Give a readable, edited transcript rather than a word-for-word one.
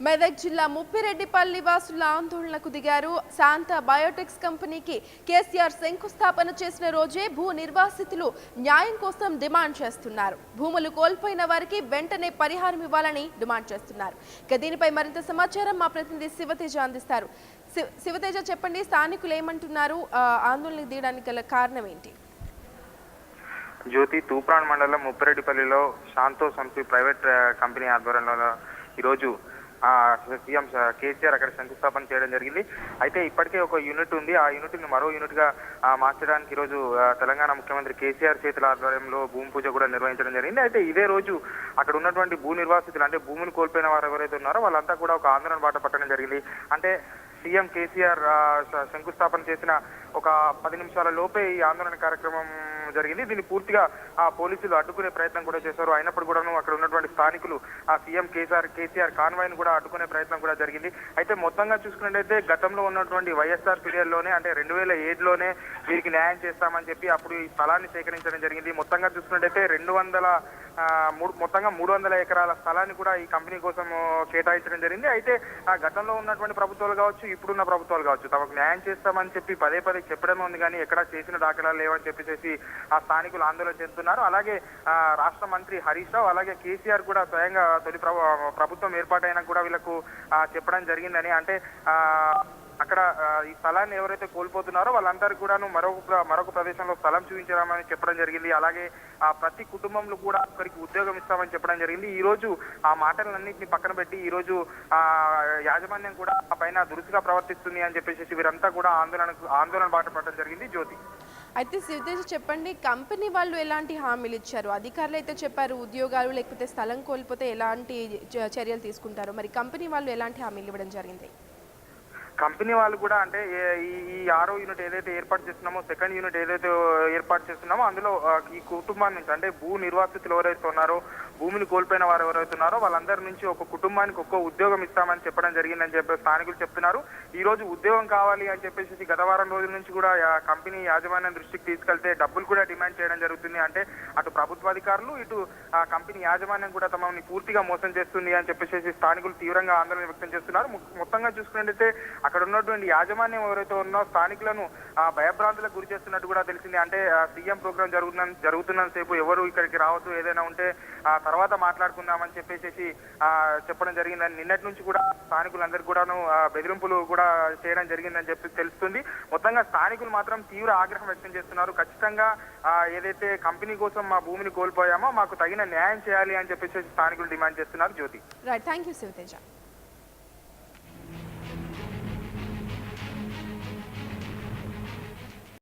మెదక్ జిల్లా ముప్పిరెడ్డిపల్లి వాసుల ఆందోళనకు దిగారు. శాంతా బయోటెక్స్ కంపెనీకి కేసీఆర్ శంకుస్థాపన చేసిన రోజే భూ నిర్వాసితులు న్యాయం కోసం డిమాండ్ చేస్తున్నారు. భూములు కోల్పోయిన వారికి వెంటనే పరిహారం ఇవ్వాలని డిమాండ్ చేస్తున్నారు. ఇక దీనిపై మరింత సమాచారం మా ప్రతినిధి శివతేజ అందిస్తారు. శివతేజ, చెప్పండి, స్థానికులు ఏమంటున్నారు? ఆందోళనకు దిగడానికి గల కారణం ఏంటి? జ్యోతి, తూప్రాన్ మండలం ముప్పిరెడ్డిపల్లిలో శాంతో సంస్థ ప్రైవేట్ కంపెనీ ఆధ్వర్యంలో ఈరోజు సీఎం కేసీఆర్ అక్కడ శంకుస్థాపన చేయడం జరిగింది. అయితే ఇప్పటికే ఒక యూనిట్ ఉంది. ఆ యూనిట్ని మరో యూనిట్ గా మార్చడానికి ఈరోజు తెలంగాణ ముఖ్యమంత్రి కేసీఆర్ చేతుల ఆధ్వర్యంలో భూమి పూజ కూడా నిర్వహించడం జరిగింది. అయితే ఇదే రోజు అక్కడ ఉన్నటువంటి భూ నిర్వాసితులు, అంటే భూములు కోల్పోయిన వారు ఎవరైతే ఉన్నారో వాళ్ళంతా కూడా ఒక ఆందోళన బాట పట్టడం జరిగింది. అంటే సీఎం కేసీఆర్ శంకుస్థాపన చేసిన ఒక 10 నిమిషాల లోపే ఈ ఆందోళన కార్యక్రమం జరిగింది. దీన్ని పూర్తిగా పోలీసులు అడ్డుకునే ప్రయత్నం కూడా చేశారు. అయినప్పుడు కూడాను అక్కడ ఉన్నటువంటి స్థానికులు సీఎం కేసీఆర్ కాన్వాయ్ ను కూడా అడ్డుకునే ప్రయత్నం కూడా జరిగింది. అయితే మొత్తంగా చూసుకున్నట్టయితే గతంలో ఉన్నటువంటి వైఎస్ఆర్ పీరియడ్ లోనే, అంటే 2007లోనే వీరికి న్యాయం చేస్తామని చెప్పి అప్పుడు ఈ స్థలాన్ని సేకరించడం జరిగింది. మొత్తంగా చూసుకున్నట్టయితే మొత్తంగా 300 ఎకరాల స్థలాన్ని కూడా ఈ కంపెనీ కోసం కేటాయించడం జరిగింది. అయితే గతంలో ఉన్నటువంటి ప్రభుత్వాలు కావచ్చు, ఇప్పుడున్న ప్రభుత్వాలు కావచ్చు, తమకు న్యాయం చేస్తామని చెప్పి పదే చెప్పడమే ఉంది, కానీ ఎక్కడా చేసిన దాఖలాలు లేవని చెప్పేసి ఆ స్థానికులు ఆందోళన చెందుతున్నారు. అలాగే రాష్ట్ర మంత్రి హరీష్ రావు, అలాగే కేసీఆర్ కూడా స్వయంగా తొలి ప్రభుత్వం ఏర్పాటైనా కూడా వీళ్ళకు చెప్పడం జరిగిందని, అంటే అక్కడ ఈ స్థలాన్ని ఎవరైతే కోల్పోతున్నారో వాళ్ళందరికీ కూడాను మరొక ప్రదేశంలో స్థలం చూపించడామని చెప్పడం జరిగింది. అలాగే ప్రతి కుటుంబంలో కూడా ఒకరికి ఉద్యోగం ఇస్తామని చెప్పడం జరిగింది. ఈ రోజు ఆ మాటలన్నింటినీ పక్కన పెట్టి ఈ రోజు యాజమాన్యం కూడా ఆ పైన దురుసుగా ప్రవర్తిస్తుంది అని చెప్పేసి వీరంతా కూడా ఆందోళన బాట పడడం జరిగింది. జ్యోతి, అయితే శివతేజ, చెప్పండి, కంపెనీ వాళ్ళు ఎలాంటి హామీలు ఇచ్చారు? అధికారులు అయితే చెప్పారు ఉద్యోగాలు లేకపోతే స్థలం కోల్పోతే ఎలాంటి చర్యలు తీసుకుంటారు. మరి కంపెనీ వాళ్ళు ఎలాంటి హామీలు ఇవ్వడం జరిగింది? కంపెనీ వాళ్ళు కూడా, అంటే ఈ 6వ యూనిట్ ఏదైతే ఏర్పాటు చేస్తున్నామో, సెకండ్ యూనిట్ ఏదైతే ఏర్పాటు చేస్తున్నామో అందులో ఈ కుటుంబాన్ని నుంచి, అంటే భూ నిర్వాసితులు ఎవరైతే ఉన్నారో, భూమిని కోల్పోయిన వారు ఎవరైతే ఉన్నారో వాళ్ళందరి నుంచి ఒక కుటుంబానికి ఒక్కో ఉద్యోగం ఇస్తామని చెప్పడం జరిగిందని చెప్పి స్థానికులు చెప్తున్నారు. ఈ రోజు ఉద్యోగం కావాలి అని చెప్పేసి గత వారం రోజుల నుంచి కూడా కంపెనీ యాజమాన్యం దృష్టికి తీసుకెళ్తే డబ్బులు కూడా డిమాండ్ చేయడం జరుగుతుంది. అంటే అటు ప్రభుత్వాధికారులు, ఇటు కంపెనీ యాజమాన్యం కూడా తమని పూర్తిగా మోసం చేస్తుంది అని చెప్పేసి స్థానికులు తీవ్రంగా ఆందోళన వ్యక్తం చేస్తున్నారు. మొత్తంగా చూసుకున్నట్టయితే అక్కడ ఉన్నటువంటి యాజమాన్యం ఎవరైతే ఉన్నో స్థానికులను భయభ్రాంతులకు గురి చేస్తున్నట్టు కూడా తెలిసింది. అంటే సీఎం ప్రోగ్రాం జరుగుతున్నంత సేపు ఎవరు ఇక్కడికి రావద్దు, ఏదైనా ఉంటే తర్వాత మాట్లాడుకుందామని చెప్పేసి చెప్పడం జరిగిందని, నిన్నటి నుంచి కూడా స్థానికులందరికీ కూడాను బెదిరింపులు కూడా చేయడం జరిగిందని చెప్పి తెలుస్తుంది. మొత్తంగా స్థానికులు మాత్రం తీవ్ర ఆగ్రహం వ్యక్తం చేస్తున్నారు. ఖచ్చితంగా ఏదైతే కంపెనీ కోసం మా భూమిని కోల్పోయామో మాకు తగిన న్యాయం చేయాలి అని చెప్పేసి స్థానికులు డిమాండ్ చేస్తున్నారు. జ్యోతి, రైట్, థ్యాంక్ యూ శివతేజ.